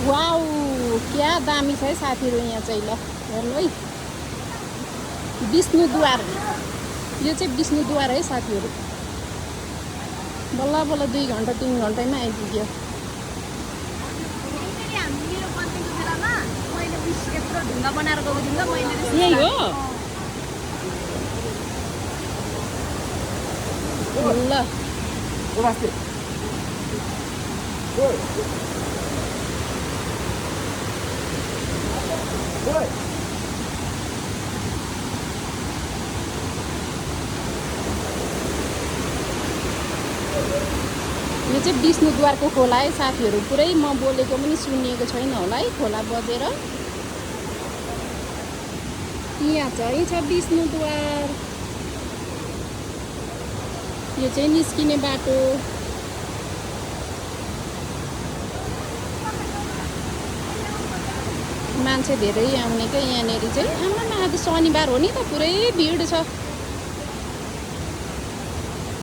wow क्या दामी छ है साथीहरू यहाँ चाहिँ ल हेर्नु है विष्णुद्वार यो चाहिँ विष्णुद्वार है साथीहरू बल्ल बल्ल 2 घन्टा 3 घन्टामै आइपुग्यो यही हो ल यो चाहिँ विष्णुद्वारको खोला है साथीहरू पुरै म बोलेको पनि सुनिएको छैन होला है खोला बजेर यहाँ चाहिँ छ विष्णुद्वार यो चाहिँ निस्किने बाटो मान्छे धेरै आउने क्या यहाँनेरि चाहिँ आमा आज शनिबार हो नि त पुरै भिड छ